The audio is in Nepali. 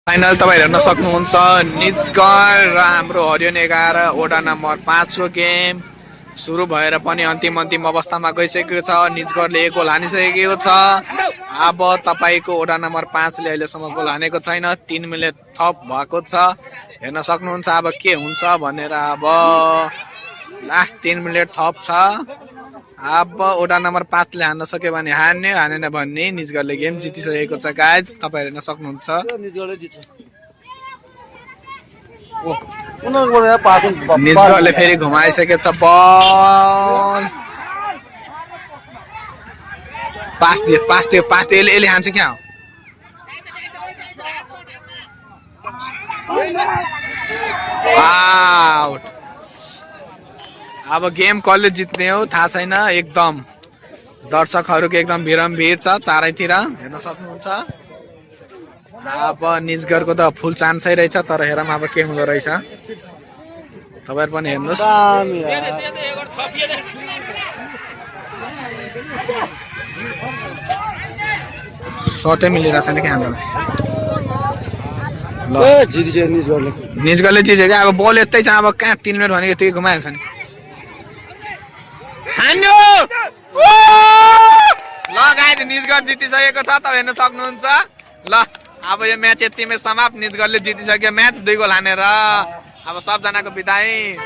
फाइनल तपाईहरु हेर्न सक्नुहुन्छ निजगढ र हाम्रो हरियन 11 वडा नम्बर 5 को गेम सुरु भएर पनि अन्तिम अवस्थामा गइसकेको छ। निजगढले एक गोल हानिसकेको छ। अब तपाईको वडा नम्बर 5 ले अहिलेसम्म गोल हानेको छैन। 3 मिनेट थप भएको छ। हेर्न सक्नुहुन्छ अब के हुन्छ भनेर। अब लास्ट 3 मिनेट थप छ। अब वडा नम्बर 5 ले हान्न सक्यो भने हान्ने, हानेन भने निजगढले गेम जितिसकेको छ गाइज। तपाईहरु हेर्न सक्नुहुन्छ निजगढले जित्छ। निजगढले फेरि घुमाइसकेको छ बल। पास दियो यसले हान्छ क्या हो। आउट। अब गेम कसले जित्ने हो थाहा छैन। एकदम दर्शकहरुको एकदम भिरमभिर छ चारैतिर हेर्न सक्नुहुन्छ। अब निजगढको त फुल चान्सै रहेछ। तर हेरौँ अब के हुँदो रहेछ। तपाईहरु पनि हेर्नुस्। सटै मिलेर छैन के हाम्रो। ल जितिछ निजगढले। निजगढले जित्यो। अब बल यतै छ। अब कहाँ 3 मिनेट भनेको त्यही घुमाइहाल्छ नि। हान्यो ल गाइस निजगढ जितिसकेको छ। तपाईं हेर्न सक्नुहुन्छ। ल अब यो म्याच यतिमै समाप्त। निजगढले जितिसक्यो म्याच 2 गोल हानेर। अब सबजनाको बिदाई।